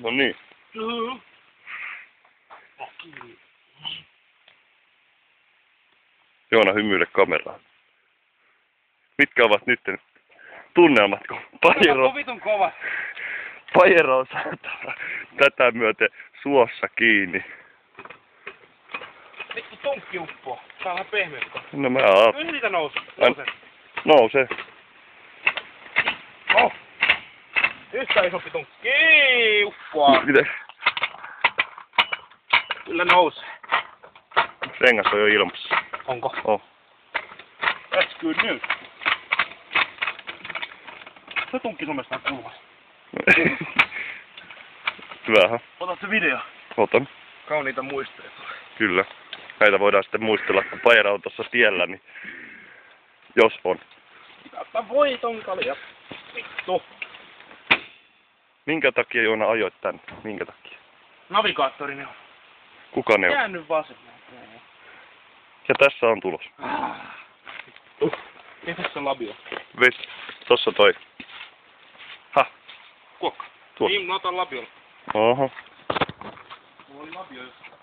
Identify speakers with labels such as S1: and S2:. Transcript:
S1: No niin. Joona hymyile kameraan. Mitkä ovat nyt tunnelmat, kun Pajero on saatava tätä myöten suossa kiinni.
S2: Vittu tonkki uppoo. Saadaan pehmeykkoa.
S1: No mä
S2: Kyllä niitä nousee.
S1: Nousee.
S2: Oh! Yhtä isompi tonkki uppoaa.
S1: Miten?
S2: Kyllä nousee.
S1: Rengas on jo ilmassa.
S2: Onko?
S1: Oh.
S2: That's good news. Se tunkki somestaan kulmassa.
S1: Hyvähän.
S2: Ota se video.
S1: Otan.
S2: Kauniita muistoja.
S1: Kyllä. Näitä voidaan sitten muistella, kun Pajero on tuossa tiellä, niin jos on.
S2: Ota voiton kalja. Vittu.
S1: Minkä takia Joona ajoit tänne? Minkä takia?
S2: Navigaattori ne on.
S1: Kuka ne on?
S2: Käänny vasemmalle.
S1: Ja tässä on tulos.
S2: Ja tässä on labio.
S1: Tossa toi. Hah.
S2: Kuokka.
S1: Tuossa.
S2: Niin, mä otan labiolla.
S1: Oho.
S2: Mulla oli labio jossain.